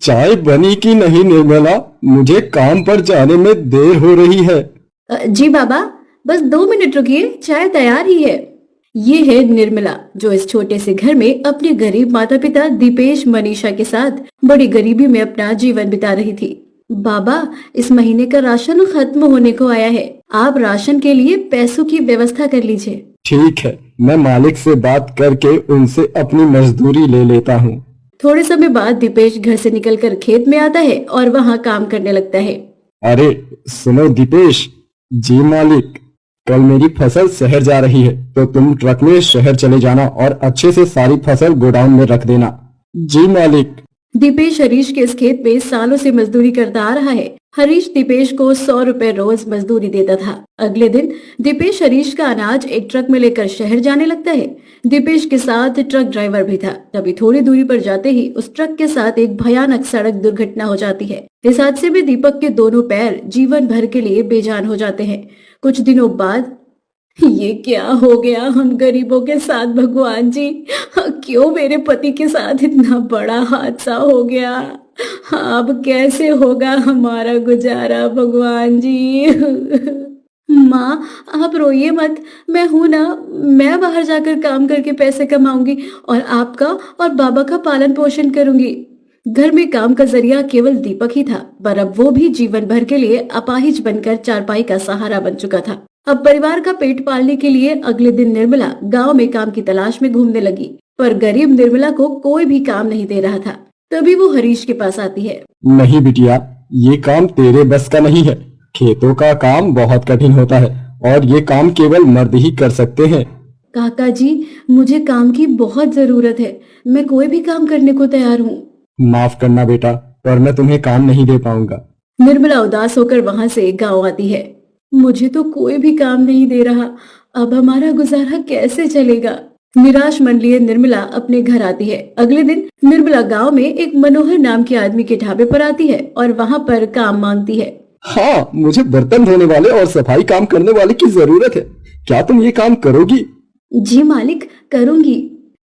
चाय बनी कि नहीं निर्मला? मुझे काम पर जाने में देर हो रही है। जी बाबा, बस 2 मिनट रुकिए, चाय तैयार ही है। ये है निर्मला, जो इस छोटे से घर में अपने गरीब माता पिता दीपेश मनीषा के साथ बड़ी गरीबी में अपना जीवन बिता रही थी। बाबा, इस महीने का राशन खत्म होने को आया है, आप राशन के लिए पैसों की व्यवस्था कर लीजिए। ठीक है, मैं मालिक से बात करके उनसे अपनी मजदूरी ले लेता हूँ। थोड़े समय बाद दीपेश घर से निकलकर खेत में आता है और वहाँ काम करने लगता है। अरे सुनो दीपेश। जी मालिक, कल मेरी फसल शहर जा रही है, तो तुम ट्रक में शहर चले जाना और अच्छे से सारी फसल गोडाउन में रख देना। जी मालिक। दीपेश हरीश के इस खेत में सालों से मजदूरी करता आ रहा है। हरीश दीपेश को 100 रुपए रोज मजदूरी देता था। अगले दिन दीपेश हरीश का अनाज एक ट्रक में लेकर शहर जाने लगता है। दीपेश के साथ ट्रक ड्राइवर भी था। तभी थोड़ी दूरी पर जाते ही उस ट्रक के साथ एक भयानक सड़क दुर्घटना हो जाती है। इस हादसे में दीपक के दोनों पैर जीवन भर के लिए बेजान हो जाते हैं। कुछ दिनों बाद, ये क्या हो गया हम गरीबों के साथ भगवान जी? क्यों मेरे पति के साथ इतना बड़ा हादसा हो गया? अब कैसे होगा हमारा गुजारा भगवान जी? माँ, आप रोइए मत, मैं हूं ना। मैं बाहर जाकर काम करके पैसे कमाऊंगी और आपका और बाबा का पालन पोषण करूंगी। घर में काम का जरिया केवल दीपक ही था, पर अब वो भी जीवन भर के लिए अपाहिज बनकर चारपाई का सहारा बन चुका था। अब परिवार का पेट पालने के लिए अगले दिन निर्मला गांव में काम की तलाश में घूमने लगी, पर गरीब निर्मला को कोई भी काम नहीं दे रहा था। तभी वो हरीश के पास आती है। नहीं बिटिया, ये काम तेरे बस का नहीं है। खेतों का काम बहुत कठिन होता है और ये काम केवल मर्द ही कर सकते हैं। काका जी, मुझे काम की बहुत जरूरत है, मैं कोई भी काम करने को तैयार हूँ। माफ करना बेटा, पर मैं तुम्हें काम नहीं दे पाऊंगा। निर्मला उदास होकर वहाँ से गाँव आती है। मुझे तो कोई भी काम नहीं दे रहा, अब हमारा गुजारा कैसे चलेगा? निराश मन लिए निर्मला अपने घर आती है। अगले दिन निर्मला गांव में एक मनोहर नाम के आदमी के ढाबे पर आती है और वहां पर काम मांगती है। हाँ, मुझे बर्तन धोने वाले और सफाई काम करने वाले की जरूरत है। क्या तुम ये काम करोगी? जी मालिक, करूंगी।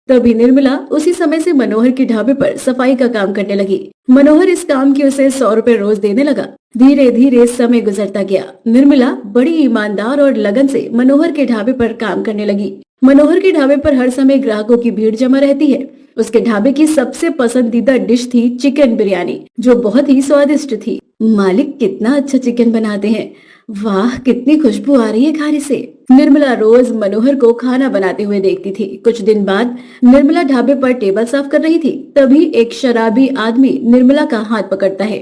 तभी निर्मला उसी समय से मनोहर के ढाबे पर सफाई का काम करने लगी। मनोहर इस काम की उसे 100 रुपए रोज देने लगा। धीरे धीरे समय गुजरता गया। निर्मला बड़ी ईमानदार और लगन से मनोहर के ढाबे पर काम करने लगी। मनोहर के ढाबे पर हर समय ग्राहकों की भीड़ जमा रहती है। उसके ढाबे की सबसे पसंदीदा डिश थी चिकन बिरयानी, जो बहुत ही स्वादिष्ट थी। मालिक कितना अच्छा चिकन बनाते हैं, वाह कितनी खुशबू आ रही है खाने से। निर्मला रोज मनोहर को खाना बनाते हुए देखती थी। कुछ दिन बाद निर्मला ढाबे पर टेबल साफ कर रही थी। तभी एक शराबी आदमी निर्मला का हाथ पकड़ता है।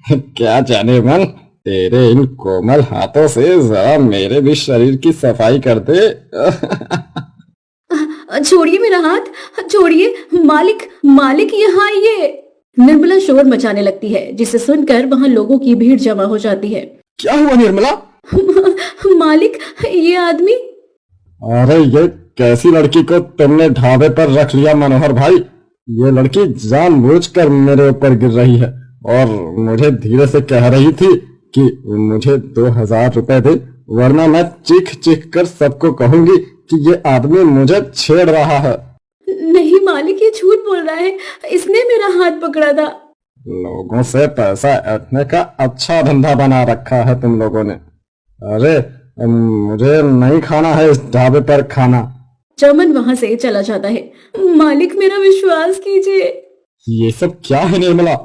क्या जाने मन, तेरे इन कोमल हाथों से जरा मेरे भी शरीर की सफाई कर दे। छोड़िए मेरा हाथ, छोड़िए। मालिक, मालिक यहाँ आइए। निर्मला शोर मचाने लगती है, जिसे सुनकर वहाँ लोगों की भीड़ जमा हो जाती है। क्या हुआ निर्मला? मालिक, ये आदमी। अरे ये कैसी लड़की को तुमने ढाबे पर रख लिया मनोहर भाई? ये लड़की जानबूझकर मेरे ऊपर गिर रही है और मुझे धीरे से कह रही थी कि मुझे 2000 रुपए दे, वरना मैं चीख चीख कर सबको कहूंगी कि ये आदमी मुझे छेड़ रहा है। नहीं मालिक, ये झूठ बोल रहा है, इसने मेरा हाथ पकड़ा था। लोगों से पैसा ऐंठने का अच्छा धंधा बना रखा है तुम लोगों ने। अरे मुझे नहीं खाना है इस ढाबे पर खाना। चमन वहाँ से चला जाता है। मालिक, मेरा विश्वास कीजिए। ये सब क्या है निर्मला?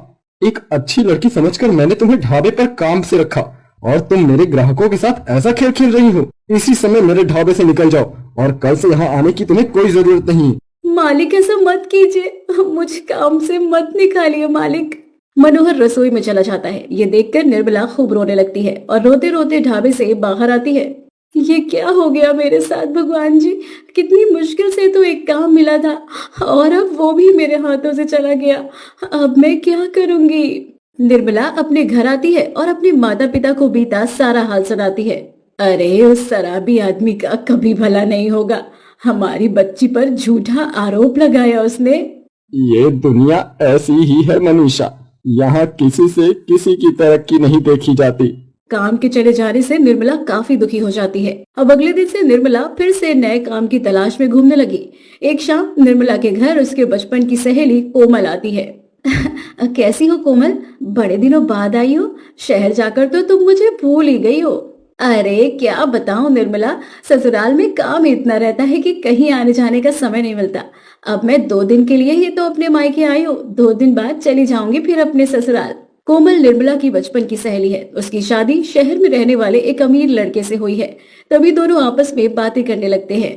एक अच्छी लड़की समझकर मैंने तुम्हें ढाबे पर काम से रखा और तुम मेरे ग्राहकों के साथ ऐसा खेल खेल रही हो। इसी समय मेरे ढाबे से निकल जाओ और कल से यहाँ आने की तुम्हें कोई जरूरत नहीं। मालिक, ऐसा मत कीजिए, मुझे काम से मत निकालिए मालिक। मनोहर रसोई में चला जाता है। ये देखकर निर्मला खूब रोने लगती है और रोते रोते ढाबे से बाहर आती है। ये क्या हो गया मेरे साथ भगवान जी? कितनी मुश्किल से तो एक काम मिला था और अब वो भी मेरे हाथों से चला गया। अब मैं क्या करूंगी? निर्मला अपने घर आती है और अपने माता पिता को बीता सारा हाल सुनाती है। अरे उस शराबी आदमी का कभी भला नहीं होगा, हमारी बच्ची पर झूठा आरोप लगाया उसने। ये दुनिया ऐसी ही है मनीषा, यहाँ किसी से किसी की तरक्की नहीं देखी जाती। काम के चले जाने से निर्मला काफी दुखी हो जाती है। अब अगले दिन से निर्मला फिर से नए काम की तलाश में घूमने लगी। एक शाम निर्मला के घर उसके बचपन की सहेली कोमल आती है। कैसी हो कोमल, बड़े दिनों बाद आई हो। शहर जाकर तो तुम मुझे भूल ही गई हो। अरे क्या बताऊं निर्मला, ससुराल में काम इतना रहता है कि कहीं आने जाने का समय नहीं मिलता। अब मैं 2 दिन के लिए ही तो अपने मायके आई हूँ, 2 दिन बाद चली जाऊंगी फिर अपने ससुराल। कोमल निर्मला की बचपन की सहेली है। उसकी शादी शहर में रहने वाले एक अमीर लड़के से हुई है। तभी दोनों आपस में बातें करने लगते हैं।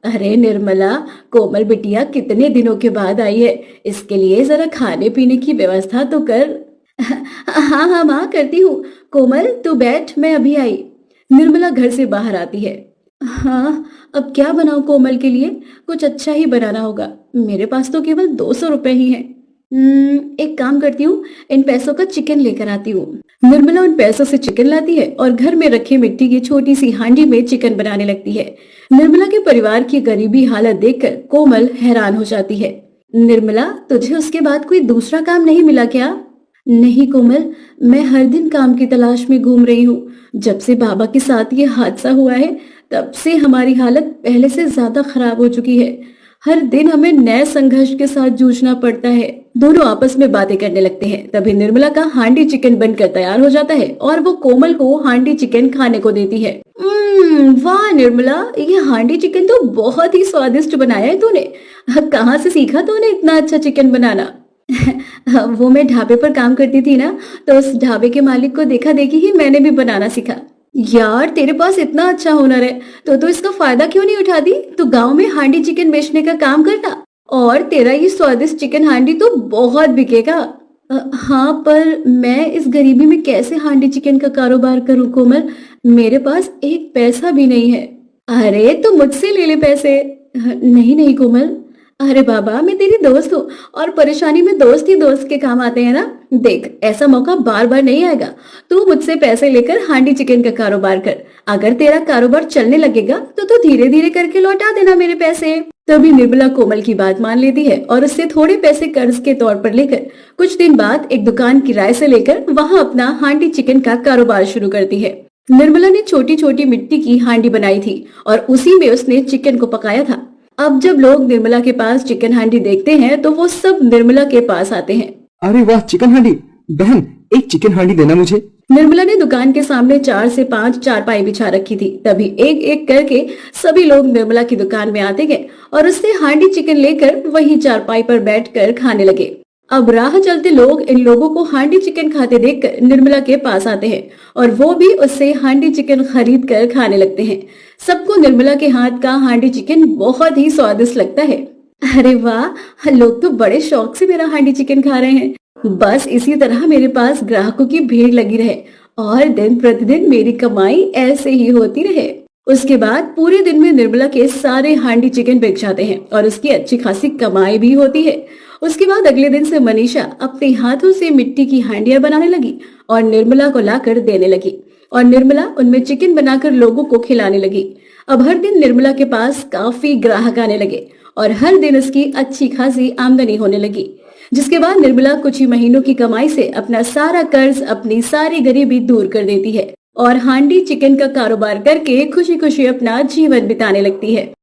अरे निर्मला, कोमल बिटिया कितने दिनों के बाद आई है, इसके लिए जरा खाने पीने की व्यवस्था तो कर। हाँ हाँ माँ, करती हूँ। कोमल तू बैठ, मैं अभी आई। निर्मला घर से बाहर आती है। हाँ, अब क्या बनाऊं कोमल के लिए? कुछ अच्छा ही बनाना होगा। मेरे पास तो केवल 200 रुपए ही हैं। एक काम करती हूँ, इन पैसों का चिकन लेकर आती हूँ। निर्मला उन पैसों से चिकन लाती है और घर में रखे मिट्टी की छोटी सी हांडी में चिकन बनाने लगती है। निर्मला के परिवार की गरीबी हालत देखकर कोमल हैरान हो जाती है। निर्मला, तुझे उसके बाद कोई दूसरा काम नहीं मिला क्या? नहीं कोमल, मैं हर दिन काम की तलाश में घूम रही हूँ। जब से बाबा के साथ ये हादसा हुआ है, तब से हमारी हालत पहले से ज्यादा खराब हो चुकी है। हर दिन हमें नए संघर्ष के साथ जूझना पड़ता है। दोनों आपस में बातें करने लगते हैं। तभी निर्मला का हांडी चिकन बनकर तैयार हो जाता है और वो कोमल को हांडी चिकन खाने को देती है। वाह निर्मला, ये हांडी चिकन तो बहुत ही स्वादिष्ट बनाया है तूने। कहाँ से सीखा तूने इतना अच्छा चिकन बनाना? वो मैं ढाबे पर काम करती थी ना, तो उस ढाबे के मालिक को देखा देखी ही मैंने भी बनाना सीखा। यार, तेरे पास इतना अच्छा हुनर है तो इसका फायदा क्यों नहीं उठाती? तू गांव में हांडी चिकन बेचने का काम करता और तेरा ये स्वादिष्ट चिकन हांडी तो बहुत बिकेगा। हाँ, पर मैं इस गरीबी में कैसे हांडी चिकन का कारोबार करूं कोमल? मेरे पास एक पैसा भी नहीं है। अरे तो मुझसे ले ले पैसे। नहीं नहीं कोमल, अरे बाबा, मैं तेरी दोस्त हूँ और परेशानी में दोस्त ही दोस्त के काम आते हैं ना। देख, ऐसा मौका बार बार नहीं आएगा। तू मुझसे पैसे लेकर हांडी चिकन का कारोबार कर। अगर तेरा कारोबार चलने लगेगा तो तू धीरे धीरे करके लौटा देना मेरे पैसे। तभी निर्मला कोमल की बात मान लेती है और उससे थोड़े पैसे कर्ज के तौर पर लेकर कुछ दिन बाद एक दुकान किराए से लेकर वहाँ अपना हांडी चिकन का कारोबार शुरू करती है। निर्मला ने छोटी छोटी मिट्टी की हांडी बनाई थी और उसी में उसने चिकन को पकाया था। अब जब लोग निर्मला के पास चिकन हांडी देखते हैं तो वो सब निर्मला के पास आते हैं। अरे वाह, चिकन हांडी! बहन, एक चिकन हांडी देना मुझे। निर्मला ने दुकान के सामने 4 से 5 चारपाई बिछा रखी थी। तभी एक एक करके सभी लोग निर्मला की दुकान में आते गए और उससे हांडी चिकन लेकर वही चारपाई पर बैठकर खाने लगे। अब राह चलते लोग इन लोगों को हांडी चिकन खाते देखकर निर्मला के पास आते हैं और वो भी उससे हांडी चिकन खरीद कर खाने लगते हैं। सबको निर्मला के हाथ का हांडी चिकन बहुत ही स्वादिष्ट लगता है। अरे वाह, लोग तो बड़े शौक से मेरा हांडी चिकन खा रहे हैं। बस इसी तरह मेरे पास ग्राहकों की भीड़ लगी रहे और दिन प्रतिदिन मेरी कमाई ऐसे ही होती रहे। उसके बाद पूरे दिन में निर्मला के सारे हांडी चिकन बिक जाते हैं और उसकी अच्छी खासी कमाई भी होती है। उसके बाद अगले दिन से मनीषा अपने हाथों से मिट्टी की हांडियां बनाने लगी और निर्मला को लाकर देने लगी और निर्मला उनमें चिकन बनाकर लोगों को खिलाने लगी। अब हर दिन निर्मला के पास काफी ग्राहक आने लगे और हर दिन उसकी अच्छी खासी आमदनी होने लगी, जिसके बाद निर्मला कुछ ही महीनों की कमाई से अपना सारा कर्ज, अपनी सारी गरीबी दूर कर देती है और हांडी चिकन का कारोबार करके खुशी खुशी अपना जीवन बिताने लगती है।